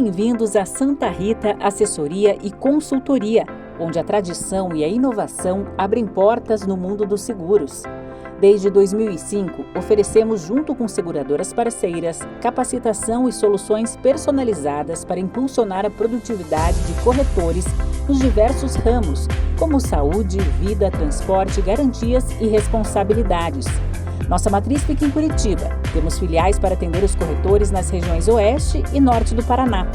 Bem-vindos a Santa Rita Assessoria e Consultoria, onde a tradição e a inovação abrem portas no mundo dos seguros. Desde 2005, oferecemos, junto com seguradoras parceiras, capacitação e soluções personalizadas para impulsionar a produtividade de corretores nos diversos ramos, como saúde, vida, transporte, garantias e responsabilidades. Nossa matriz fica em Curitiba. Temos filiais para atender os corretores nas regiões Oeste e Norte do Paraná.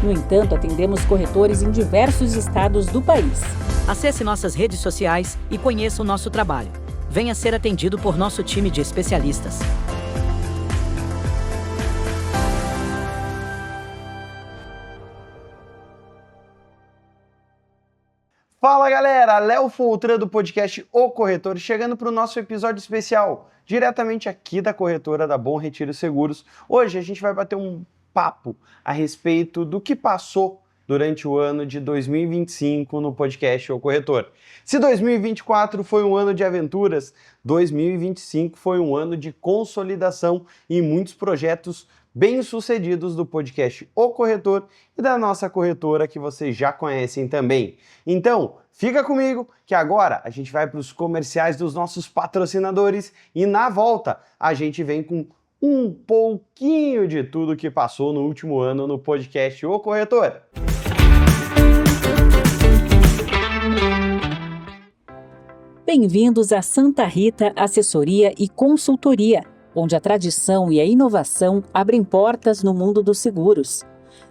No entanto, atendemos corretores em diversos estados do país. Acesse nossas redes sociais e conheça o nosso trabalho. Venha ser atendido por nosso time de especialistas. Fala galera, Léo Foltran do podcast O Corretor, chegando para o nosso episódio especial, diretamente aqui da corretora da Bom Retiro Seguros. Hoje a gente vai bater um papo a respeito do que passou durante o ano de 2025 no podcast O Corretor. Se 2024 foi um ano de aventuras, 2025 foi um ano de consolidação e muitos projetos bem-sucedidos do podcast O Corretor e da nossa corretora que vocês já conhecem também. Então, fica comigo que agora a gente vai para os comerciais dos nossos patrocinadores e na volta a gente vem com um pouquinho de tudo que passou no último ano no podcast O Corretor. Bem-vindos a Santa Rita Assessoria e Consultoria, onde a tradição e a inovação abrem portas no mundo dos seguros.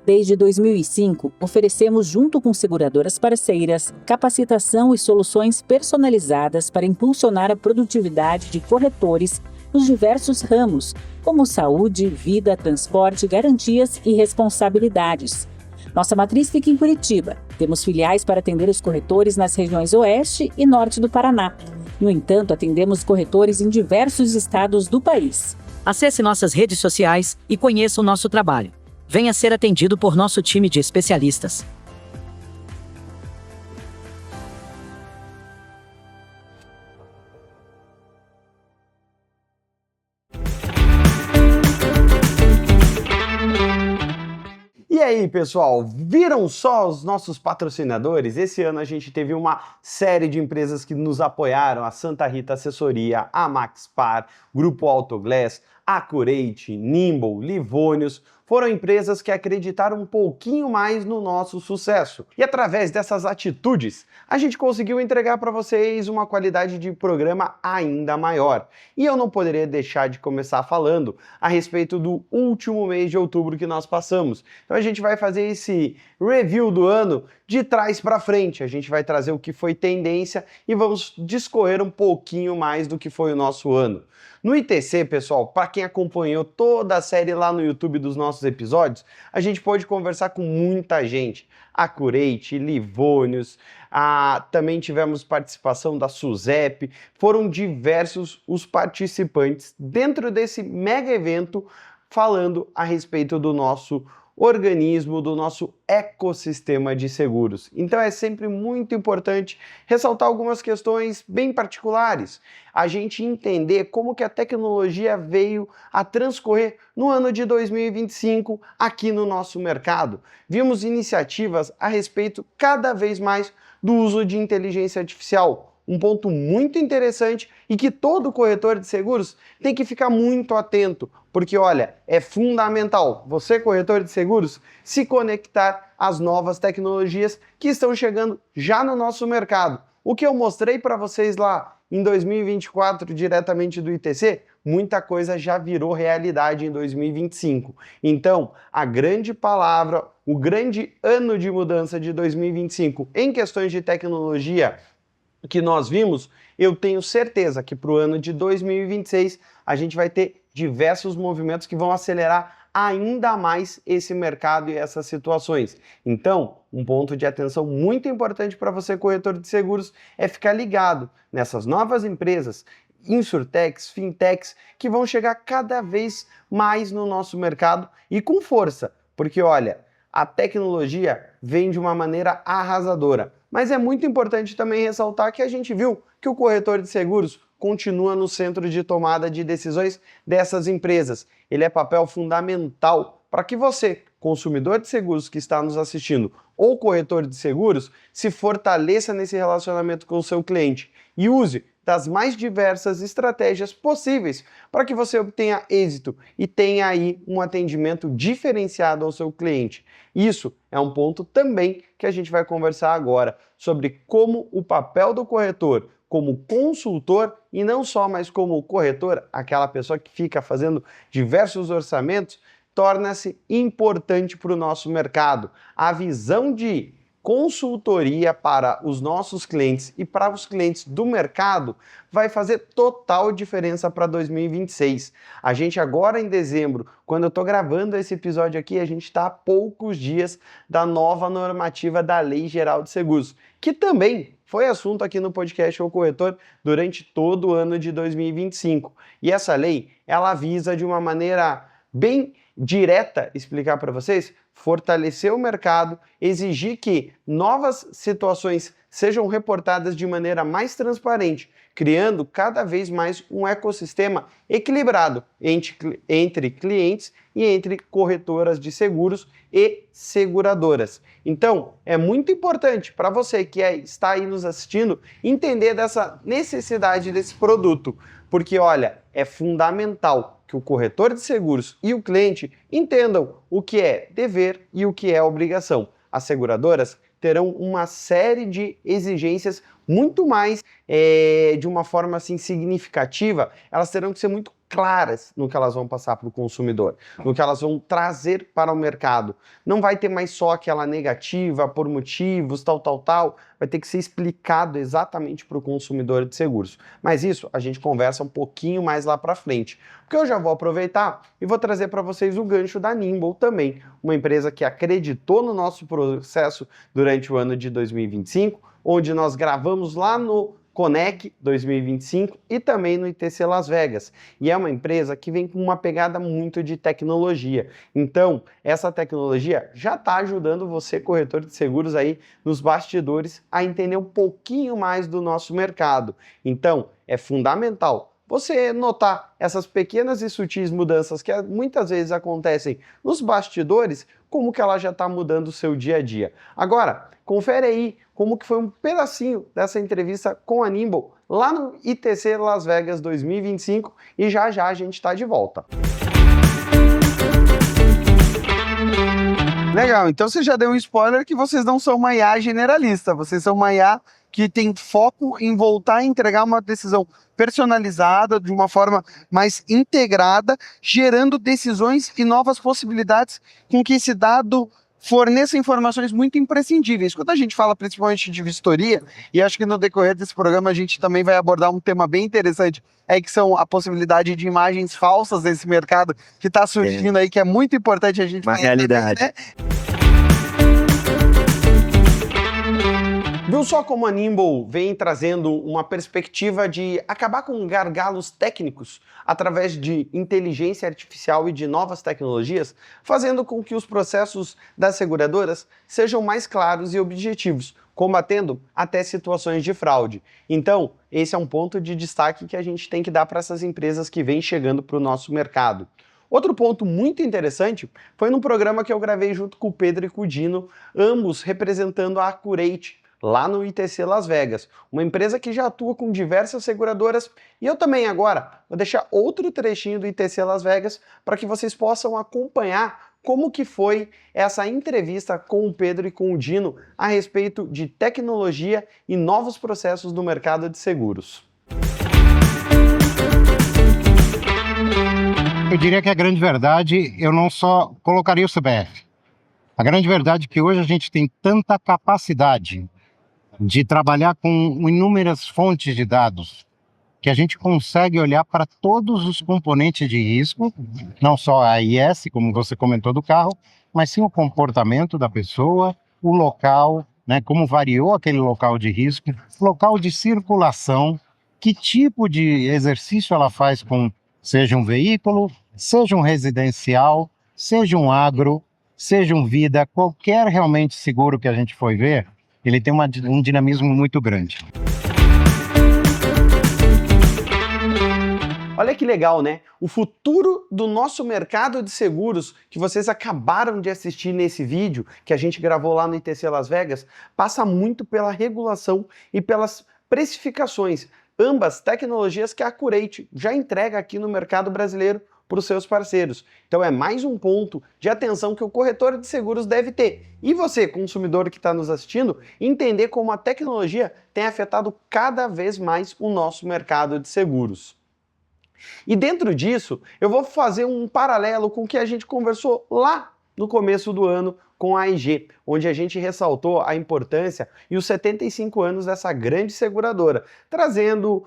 Desde 2005, oferecemos, junto com seguradoras parceiras, capacitação e soluções personalizadas para impulsionar a produtividade de corretores nos diversos ramos, como saúde, vida, transporte, garantias e responsabilidades. Nossa matriz fica em Curitiba. Temos filiais para atender os corretores nas regiões Oeste e Norte do Paraná. No entanto, atendemos corretores em diversos estados do país. Acesse nossas redes sociais e conheça o nosso trabalho. Venha ser atendido por nosso time de especialistas. E aí, pessoal, viram só os nossos patrocinadores? Esse ano a gente teve uma série de empresas que nos apoiaram, a Santa Rita Assessoria, a Maxpar, Grupo Autoglass, Accurate, Nimble, Livônios, foram empresas que acreditaram um pouquinho mais no nosso sucesso. E através dessas atitudes, a gente conseguiu entregar para vocês uma qualidade de programa ainda maior. E eu não poderia deixar de começar falando a respeito do último mês de outubro que nós passamos. Então a gente vai fazer esse review do ano de trás para frente. A gente vai trazer o que foi tendência e vamos discorrer um pouquinho mais do que foi o nosso ano. No ITC, pessoal, para quem acompanhou toda a série lá no YouTube dos nossos episódios, a gente pôde conversar com muita gente. Accurate, Livônios, também tivemos participação da SUSEP, foram diversos os participantes dentro desse mega evento falando a respeito do nosso organismo, do nosso ecossistema de seguros. Então é sempre muito importante ressaltar algumas questões bem particulares, a gente entender como que a tecnologia veio a transcorrer no ano de 2025 aqui no nosso mercado. Vimos iniciativas a respeito cada vez mais do uso de inteligência artificial, um ponto muito interessante e que todo corretor de seguros tem que ficar muito atento, porque olha, é fundamental você, corretor de seguros, se conectar às novas tecnologias que estão chegando já no nosso mercado. O que eu mostrei para vocês lá em 2024, diretamente do ITC, muita coisa já virou realidade em 2025. Então, a grande palavra, o grande ano de mudança de 2025 em questões de tecnologia que nós vimos, eu tenho certeza que para o ano de 2026 a gente vai ter diversos movimentos que vão acelerar ainda mais esse mercado e essas situações. Então, um ponto de atenção muito importante para você, corretor de seguros, é ficar ligado nessas novas empresas, insurtechs, fintechs, que vão chegar cada vez mais no nosso mercado e com força, porque olha, a tecnologia vem de uma maneira arrasadora. Mas é muito importante também ressaltar que a gente viu que o corretor de seguros continua no centro de tomada de decisões dessas empresas. Ele é papel fundamental para que você, consumidor de seguros que está nos assistindo ou corretor de seguros, se fortaleça nesse relacionamento com o seu cliente e use das mais diversas estratégias possíveis para que você obtenha êxito e tenha aí um atendimento diferenciado ao seu cliente. Isso é um ponto também que a gente vai conversar agora, sobre como o papel do corretor como consultor e não só mais como corretor, aquela pessoa que fica fazendo diversos orçamentos, torna-se importante para o nosso mercado. A visão de consultoria para os nossos clientes e para os clientes do mercado vai fazer total diferença para 2026. A gente agora em dezembro, quando eu estou gravando esse episódio aqui, a gente está a poucos dias da nova normativa da Lei Geral de Seguros, que também foi assunto aqui no podcast O Corretor durante todo o ano de 2025. E essa lei, ela visa de uma maneira bem direta explicar para vocês, fortalecer o mercado, exigir que novas situações sejam reportadas de maneira mais transparente, criando cada vez mais um ecossistema equilibrado entre clientes e entre corretoras de seguros e seguradoras. Então, é muito importante para você que está aí nos assistindo entender dessa necessidade desse produto, porque olha, é fundamental que o corretor de seguros e o cliente entendam o que é dever e o que é obrigação. As seguradoras terão uma série de exigências muito mais, de uma forma assim significativa, elas terão que ser muito claras no que elas vão passar para o consumidor, no que elas vão trazer para o mercado. Não vai ter mais só aquela negativa por motivos, tal, vai ter que ser explicado exatamente para o consumidor de seguros. Mas isso a gente conversa um pouquinho mais lá para frente, porque eu já vou aproveitar e vou trazer para vocês o gancho da Nimble também, uma empresa que acreditou no nosso processo durante o ano de 2025, onde nós gravamos lá no Conec 2025 e também no ITC Las Vegas. E é uma empresa que vem com uma pegada muito de tecnologia. Então, essa tecnologia já está ajudando você, corretor de seguros, aí nos bastidores, a entender um pouquinho mais do nosso mercado. Então, é fundamental você notar essas pequenas e sutis mudanças que muitas vezes acontecem nos bastidores, como que ela já está mudando o seu dia a dia. Agora, confere aí como que foi um pedacinho dessa entrevista com a Nimble lá no ITC Las Vegas 2025 e já já a gente está de volta. Legal, então você já deu um spoiler que vocês não são uma IA generalista, vocês são uma IA que tem foco em voltar a entregar uma decisão personalizada, de uma forma mais integrada, gerando decisões e novas possibilidades com que esse dado forneça informações muito imprescindíveis. Quando a gente fala principalmente de vistoria, e acho que no decorrer desse programa a gente também vai abordar um tema bem interessante, que são a possibilidade de imagens falsas nesse mercado que está surgindo aí, que é muito importante a gente uma realidade. Também, né? Viu só como a Nimble vem trazendo uma perspectiva de acabar com gargalos técnicos através de inteligência artificial e de novas tecnologias, fazendo com que os processos das seguradoras sejam mais claros e objetivos, combatendo até situações de fraude. Então, esse é um ponto de destaque que a gente tem que dar para essas empresas que vêm chegando para o nosso mercado. Outro ponto muito interessante foi num programa que eu gravei junto com o Pedro e com o Dino, ambos representando a Accurate, lá no ITC Las Vegas, uma empresa que já atua com diversas seguradoras, e eu também agora vou deixar outro trechinho do ITC Las Vegas para que vocês possam acompanhar como que foi essa entrevista com o Pedro e com o Dino a respeito de tecnologia e novos processos no mercado de seguros. Eu diria que a grande verdade, eu não só colocaria o CBF. A grande verdade é que hoje a gente tem tanta capacidade de trabalhar com inúmeras fontes de dados, que a gente consegue olhar para todos os componentes de risco, não só a AIS, como você comentou do carro, mas sim o comportamento da pessoa, o local, né, como variou aquele local de risco, local de circulação, que tipo de exercício ela faz com, seja um veículo, seja um residencial, seja um agro, seja um vida, qualquer realmente seguro que a gente for ver, ele tem um dinamismo muito grande. Olha que legal, né? O futuro do nosso mercado de seguros, que vocês acabaram de assistir nesse vídeo, que a gente gravou lá no ITC Las Vegas, passa muito pela regulação e pelas precificações, ambas tecnologias que a Accurate já entrega aqui no mercado brasileiro para os seus parceiros. Então é mais um ponto de atenção que o corretor de seguros deve ter. E você, consumidor que está nos assistindo, entender como a tecnologia tem afetado cada vez mais o nosso mercado de seguros. E dentro disso, eu vou fazer um paralelo com o que a gente conversou lá no começo do ano com a AIG, onde a gente ressaltou a importância e os 75 anos dessa grande seguradora, trazendo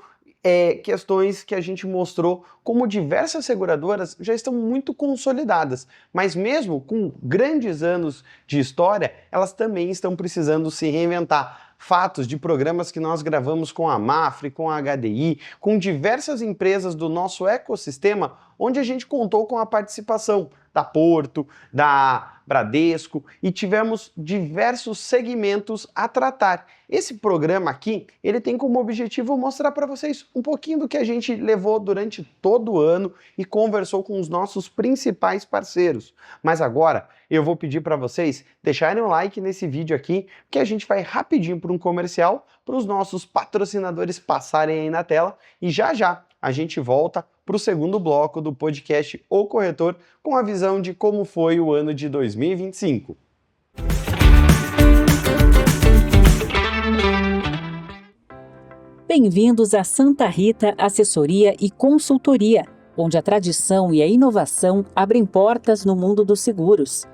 questões que a gente mostrou como diversas seguradoras já estão muito consolidadas, mas mesmo com grandes anos de história, elas também estão precisando se reinventar. Fatos de programas que nós gravamos com a Mafre, com a HDI, com diversas empresas do nosso ecossistema, onde a gente contou com a participação da Porto, da Bradesco e tivemos diversos segmentos a tratar. Esse programa aqui, ele tem como objetivo mostrar para vocês um pouquinho do que a gente levou durante todo o ano e conversou com os nossos principais parceiros. Mas agora eu vou pedir para vocês deixarem um like nesse vídeo aqui, que a gente vai rapidinho para um comercial, para os nossos patrocinadores passarem aí na tela e já já a gente volta para o segundo bloco do podcast O Corretor com a visão de como foi o ano de 2025. Bem-vindos à Santa Rita Assessoria e Consultoria, onde a tradição e a inovação abrem portas no mundo dos seguros.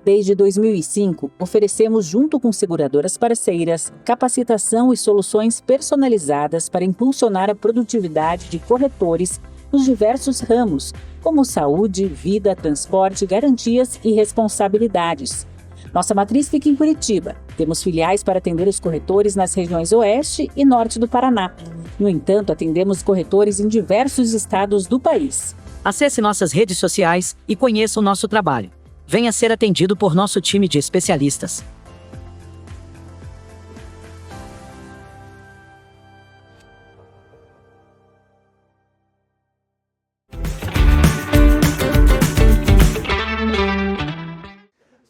Desde 2005, oferecemos, junto com seguradoras parceiras, capacitação e soluções personalizadas para impulsionar a produtividade de corretores nos diversos ramos, como saúde, vida, transporte, garantias e responsabilidades. Nossa matriz fica em Curitiba. Temos filiais para atender os corretores nas regiões Oeste e Norte do Paraná. No entanto, atendemos corretores em diversos estados do país. Acesse nossas redes sociais e conheça o nosso trabalho. Venha ser atendido por nosso time de especialistas.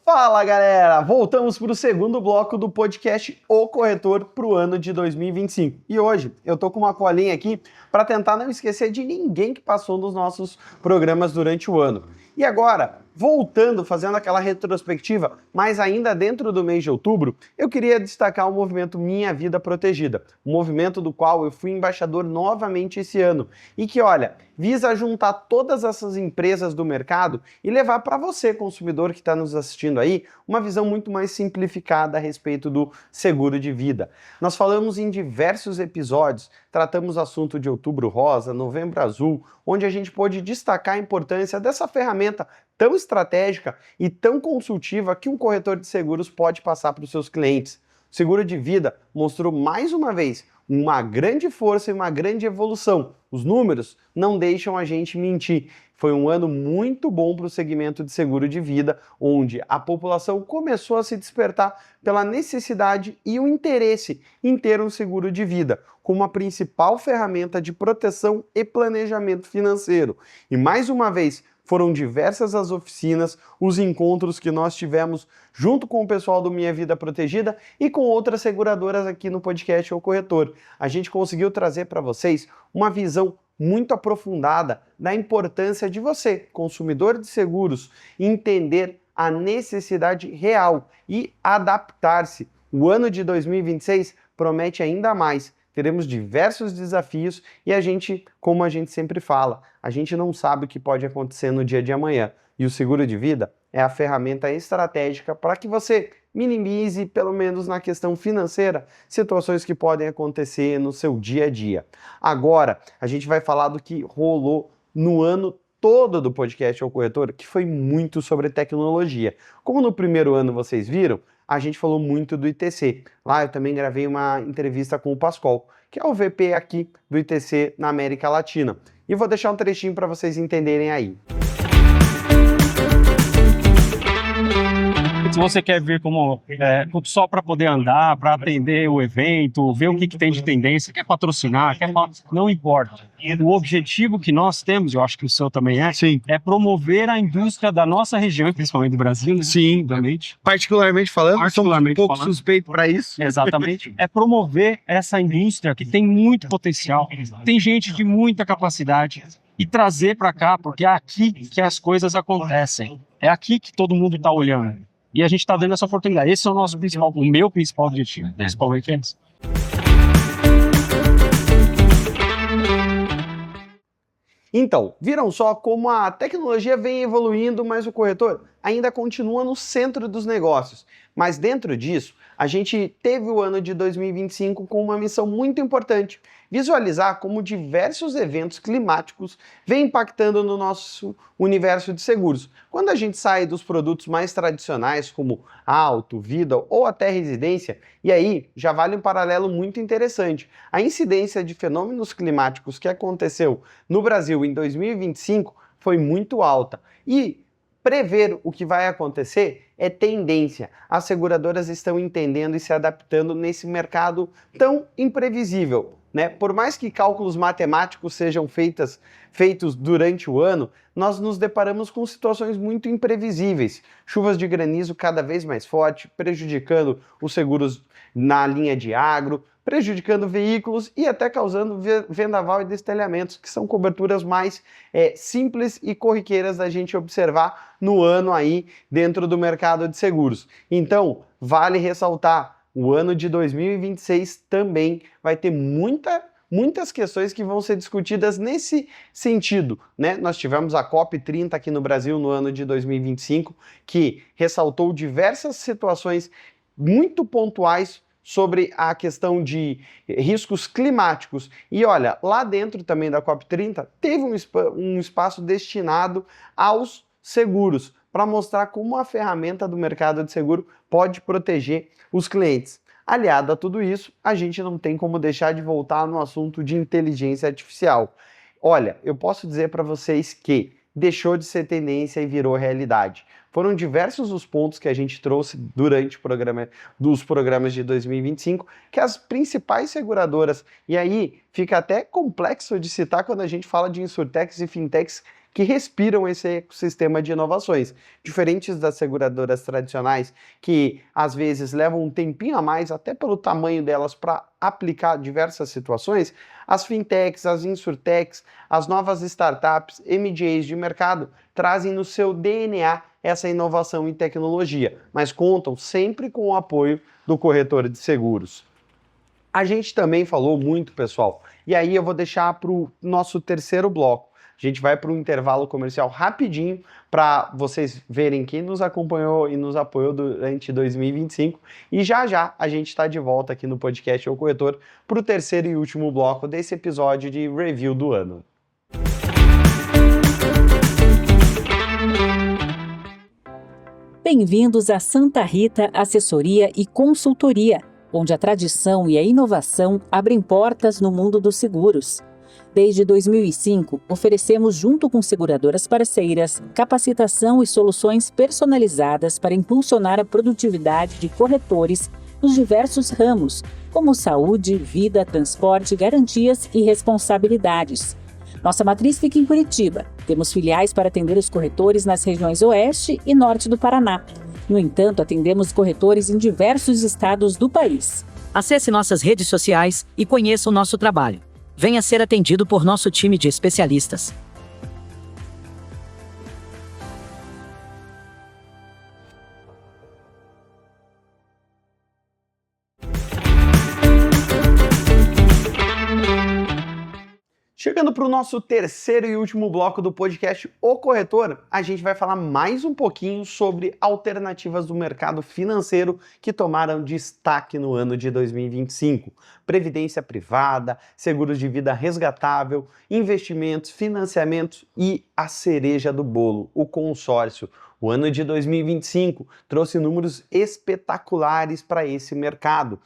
Fala galera, voltamos para o segundo bloco do podcast O Corretor para o ano de 2025. E hoje eu tô com uma colinha aqui para tentar não esquecer de ninguém que passou nos nossos programas durante o ano. E agora, voltando, fazendo aquela retrospectiva, mas ainda dentro do mês de outubro, eu queria destacar o movimento Minha Vida Protegida, um movimento do qual eu fui embaixador novamente esse ano e que, olha, visa juntar todas essas empresas do mercado e levar para você, consumidor que está nos assistindo aí, uma visão muito mais simplificada a respeito do seguro de vida. Nós falamos em diversos episódios, tratamos o assunto de Outubro Rosa, Novembro Azul, onde a gente pôde destacar a importância dessa ferramenta tão estratégica e tão consultiva que um corretor de seguros pode passar para os seus clientes. O seguro de vida mostrou mais uma vez uma grande força e uma grande evolução. Os números não deixam a gente mentir. Foi um ano muito bom para o segmento de seguro de vida, onde a população começou a se despertar pela necessidade e o interesse em ter um seguro de vida, como a principal ferramenta de proteção e planejamento financeiro. E mais uma vez, foram diversas as oficinas, os encontros que nós tivemos junto com o pessoal do Minha Vida Protegida e com outras seguradoras aqui no podcast O Corretor. A gente conseguiu trazer para vocês uma visão muito aprofundada da importância de você, consumidor de seguros, entender a necessidade real e adaptar-se. O ano de 2026 promete ainda mais. Teremos diversos desafios e a gente, como a gente sempre fala, a gente não sabe o que pode acontecer no dia de amanhã. E o seguro de vida é a ferramenta estratégica para que você minimize, pelo menos na questão financeira, situações que podem acontecer no seu dia a dia. Agora, a gente vai falar do que rolou no ano todo do podcast O Corretor, que foi muito sobre tecnologia. Como no primeiro ano vocês viram, a gente falou muito do ITC. Lá eu também gravei uma entrevista com o Pascoal, que é o VP aqui do ITC na América Latina. E vou deixar um trechinho para vocês entenderem aí. Se você quer ver só para poder andar, para atender o evento, ver o que tem de tendência, quer patrocinar, não importa. O objetivo que nós temos, eu acho que o seu também é promover a indústria da nossa região, principalmente do Brasil, né? Sim, particularmente falando, somos um pouco suspeito para isso. Exatamente. É promover essa indústria que tem muito potencial, tem gente de muita capacidade, e trazer para cá, porque é aqui que as coisas acontecem. É aqui que todo mundo está olhando. E a gente está dando essa oportunidade. Esse é o meu principal objetivo, principalmente esse. Então, viram só como a tecnologia vem evoluindo, mas o corretor ainda continua no centro dos negócios. Mas dentro disso, a gente teve o ano de 2025 com uma missão muito importante: visualizar como diversos eventos climáticos vêm impactando no nosso universo de seguros. Quando a gente sai dos produtos mais tradicionais, como auto, vida ou até residência, e aí já vale um paralelo muito interessante. A incidência de fenômenos climáticos que aconteceu no Brasil em 2025 foi muito alta. E prever o que vai acontecer é tendência. As seguradoras estão entendendo e se adaptando nesse mercado tão imprevisível, né? Por mais que cálculos matemáticos sejam feitos durante o ano, nós nos deparamos com situações muito imprevisíveis. Chuvas de granizo cada vez mais fortes, prejudicando os seguros na linha de agro, prejudicando veículos e até causando vendaval e destelhamentos, que são coberturas mais simples e corriqueiras da gente observar no ano aí dentro do mercado de seguros. Então, vale ressaltar, o ano de 2026 também vai ter muitas questões que vão ser discutidas nesse sentido, né? Nós tivemos a COP30 aqui no Brasil no ano de 2025, que ressaltou diversas situações muito pontuais sobre a questão de riscos climáticos. E olha, lá dentro também da COP30 teve um espaço destinado aos seguros, para mostrar como a ferramenta do mercado de seguro pode proteger os clientes. Aliado a tudo isso, a gente não tem como deixar de voltar no assunto de inteligência artificial. Olha, eu posso dizer para vocês que deixou de ser tendência e virou realidade. Foram diversos os pontos que a gente trouxe durante dos programas de 2025, que as principais seguradoras, e aí fica até complexo de citar quando a gente fala de insurtechs e fintechs que respiram esse ecossistema de inovações. Diferentes das seguradoras tradicionais, que às vezes levam um tempinho a mais, até pelo tamanho delas, para aplicar diversas situações, as fintechs, as insurtechs, as novas startups, MGAs de mercado, trazem no seu DNA essa inovação em tecnologia, mas contam sempre com o apoio do corretor de seguros. A gente também falou muito, pessoal, e aí eu vou deixar para o nosso terceiro bloco. A gente vai para um intervalo comercial rapidinho para vocês verem quem nos acompanhou e nos apoiou durante 2025. E já a gente está de volta aqui no podcast O Corretor para o terceiro e último bloco desse episódio de review do ano. Bem-vindos a Santa Rita Assessoria e Consultoria, onde a tradição e a inovação abrem portas no mundo dos seguros. Desde 2005, oferecemos, junto com seguradoras parceiras, capacitação e soluções personalizadas para impulsionar a produtividade de corretores nos diversos ramos, como saúde, vida, transporte, garantias e responsabilidades. Nossa matriz fica em Curitiba. Temos filiais para atender os corretores nas regiões Oeste e Norte do Paraná. No entanto, atendemos corretores em diversos estados do país. Acesse nossas redes sociais e conheça o nosso trabalho. Venha ser atendido por nosso time de especialistas. Chegando para o nosso terceiro e último bloco do podcast O Corretor, a gente vai falar mais um pouquinho sobre alternativas do mercado financeiro que tomaram destaque no ano de 2025. Previdência privada, seguros de vida resgatável, investimentos, financiamentos e a cereja do bolo, o consórcio. O ano de 2025 trouxe números espetaculares para esse mercado.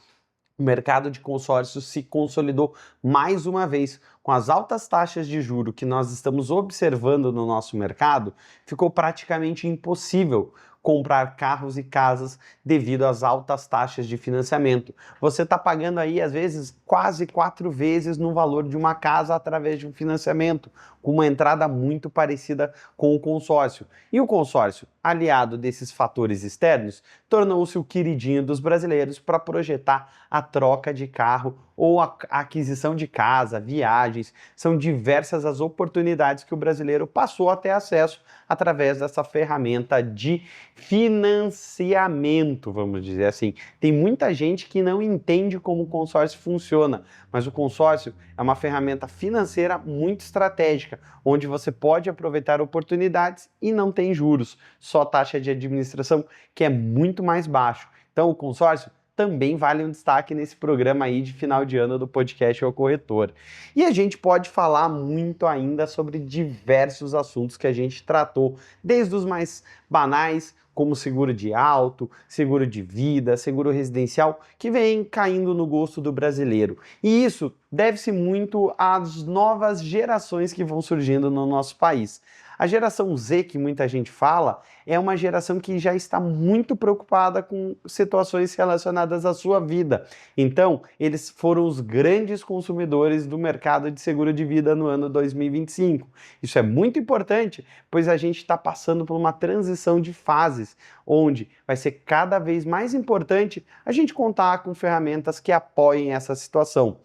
O mercado de consórcios se consolidou mais uma vez. Com as altas taxas de juros que nós estamos observando no nosso mercado, ficou praticamente impossível comprar carros e casas devido às altas taxas de financiamento. Você está pagando aí, às vezes, quase 4 vezes no valor de uma casa através de um financiamento, com uma entrada muito parecida com o consórcio. E o consórcio, aliado desses fatores externos, tornou-se o queridinho dos brasileiros para projetar a troca de carro ou a aquisição de casa, viagens. São diversas as oportunidades que o brasileiro passou a ter acesso através dessa ferramenta de financiamento, vamos dizer assim. Tem muita gente que não entende como o consórcio funciona, mas o consórcio é uma ferramenta financeira muito estratégica, onde você pode aproveitar oportunidades e não tem juros, só taxa de administração que é muito mais baixo. Então o consórcio também vale um destaque nesse programa aí de final de ano do podcast O Corretor. E a gente pode falar muito ainda sobre diversos assuntos que a gente tratou, desde os mais banais, como seguro de auto, seguro de vida, seguro residencial, que vem caindo no gosto do brasileiro. E isso deve-se muito às novas gerações que vão surgindo no nosso país. A geração Z, que muita gente fala, é uma geração que já está muito preocupada com situações relacionadas à sua vida. Então, eles foram os grandes consumidores do mercado de seguro de vida no ano 2025. Isso é muito importante, pois a gente está passando por uma transição de fases, onde vai ser cada vez mais importante a gente contar com ferramentas que apoiem essa situação.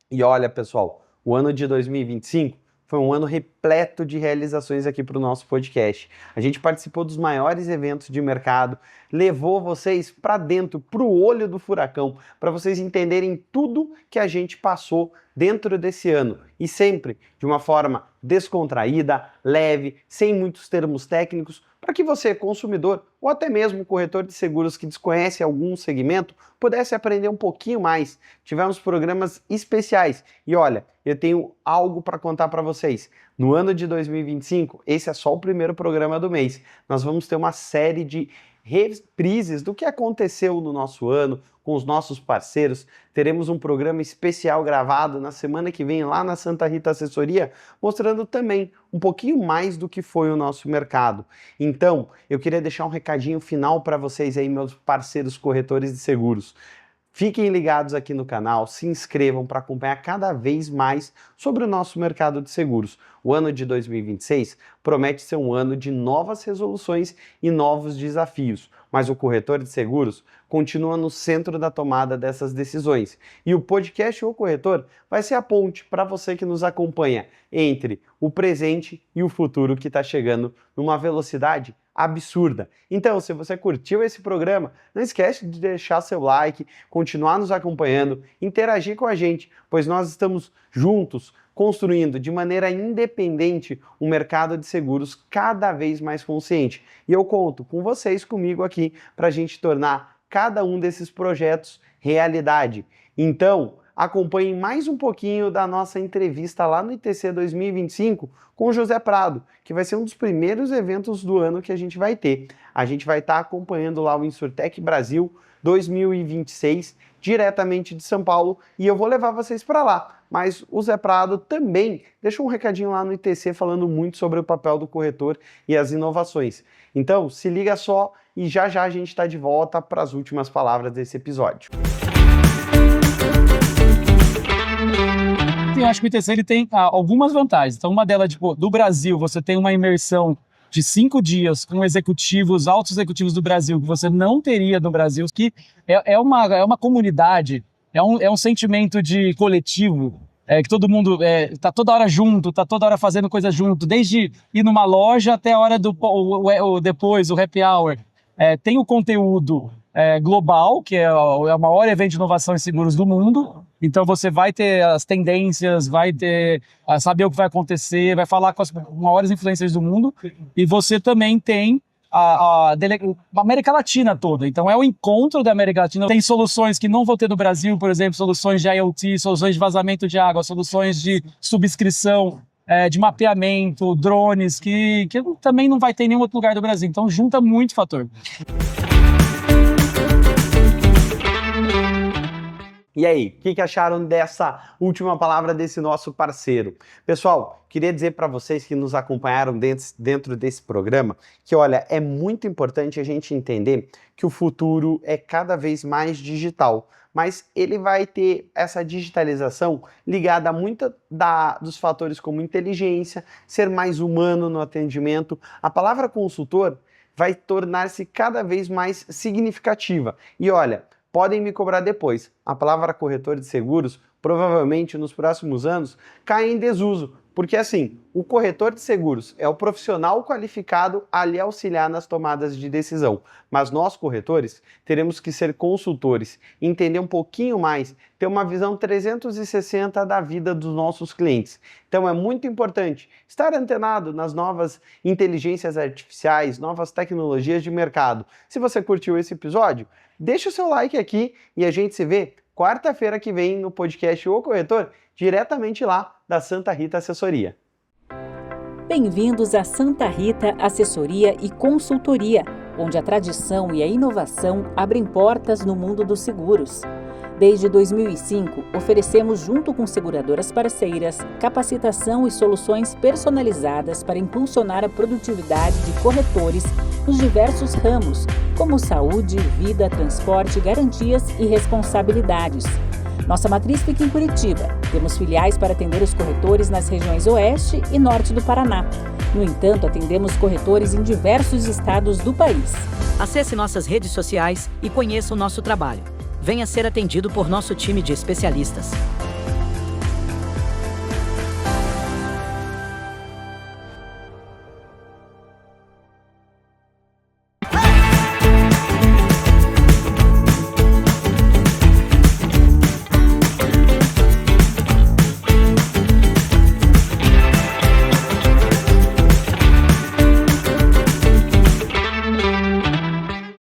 E olha, pessoal, o ano de 2025 foi um ano repleto de realizações aqui para o nosso podcast. A gente participou dos maiores eventos de mercado, levou vocês para dentro, para o olho do furacão, para vocês entenderem tudo que a gente passou dentro desse ano. E sempre de uma forma descontraída, leve, sem muitos termos técnicos, para que você, consumidor, ou até mesmo corretor de seguros que desconhece algum segmento, pudesse aprender um pouquinho mais. Tivemos programas especiais. E olha, eu tenho algo para contar para vocês. No ano de 2025, esse é só o primeiro programa do mês. Nós vamos ter uma série de reprises do que aconteceu no nosso ano, com os nossos parceiros. Teremos um programa especial gravado na semana que vem lá na Santa Rita Assessoria, mostrando também um pouquinho mais do que foi o nosso mercado. Então, eu queria deixar um recadinho final para vocês aí, meus parceiros corretores de seguros. Fiquem ligados aqui no canal, se inscrevam para acompanhar cada vez mais sobre o nosso mercado de seguros. O ano de 2026 promete ser um ano de novas resoluções e novos desafios, mas o corretor de seguros continua no centro da tomada dessas decisões. E o podcast O Corretor vai ser a ponte para você que nos acompanha entre o presente e o futuro que está chegando numa velocidade absurda. Então, se você curtiu esse programa, não esquece de deixar seu like, continuar nos acompanhando, interagir com a gente, pois nós estamos juntos construindo de maneira independente um mercado de seguros cada vez mais consciente. E eu conto com vocês, comigo aqui, para a gente tornar cada um desses projetos realidade. Então, acompanhem mais um pouquinho da nossa entrevista lá no ITC 2025 com o José Prado, que vai ser um dos primeiros eventos do ano que a gente vai ter. A gente vai estar acompanhando lá o Insurtech Brasil 2026, diretamente de São Paulo, e eu vou levar vocês para lá. Mas o Zé Prado também deixou um recadinho lá no ITC falando muito sobre o papel do corretor e as inovações. Então, se liga só e já já a gente está de volta para as últimas palavras desse episódio. Eu acho que o ITC ele tem algumas vantagens. Então, uma delas, do Brasil, você tem uma imersão de 5 dias com executivos, altos executivos do Brasil, que você não teria no Brasil, que é uma comunidade, é um sentimento de coletivo, que todo mundo está toda hora junto, está toda hora fazendo coisa junto, desde ir numa loja até a hora depois, o happy hour. Tem o conteúdo global, que é o maior evento de inovação em seguros do mundo. Então você vai ter as tendências, vai saber o que vai acontecer, vai falar com as maiores influências do mundo. E você também tem a América Latina toda. Então é o encontro da América Latina. Tem soluções que não vão ter no Brasil, por exemplo, soluções de IoT, soluções de vazamento de água, soluções de subscrição, de mapeamento, drones, que também não vai ter em nenhum outro lugar do Brasil. Então junta muito fator. E aí, o que acharam dessa última palavra desse nosso parceiro? Pessoal, queria dizer para vocês que nos acompanharam dentro desse programa que, olha, é muito importante a gente entender que o futuro é cada vez mais digital, mas ele vai ter essa digitalização ligada a muitos dos fatores como inteligência, ser mais humano no atendimento. A palavra consultor vai tornar-se cada vez mais significativa. E olha, podem me cobrar depois. A palavra corretor de seguros, provavelmente nos próximos anos, cai em desuso, porque assim, o corretor de seguros é o profissional qualificado a lhe auxiliar nas tomadas de decisão, mas nós, corretores, teremos que ser consultores, entender um pouquinho mais, ter uma visão 360 da vida dos nossos clientes. Então é muito importante estar antenado nas novas inteligências artificiais, novas tecnologias de mercado. Se você curtiu esse episódio, deixa o seu like aqui e a gente se vê quarta-feira que vem no podcast O Corretor, diretamente lá da Santa Rita Assessoria. Bem-vindos à Santa Rita Assessoria e Consultoria, onde a tradição e a inovação abrem portas no mundo dos seguros. Desde 2005, oferecemos, junto com seguradoras parceiras, capacitação e soluções personalizadas para impulsionar a produtividade de corretores nos diversos ramos, como saúde, vida, transporte, garantias e responsabilidades. Nossa matriz fica em Curitiba. Temos filiais para atender os corretores nas regiões Oeste e Norte do Paraná. No entanto, atendemos corretores em diversos estados do país. Acesse nossas redes sociais e conheça o nosso trabalho. Venha ser atendido por nosso time de especialistas.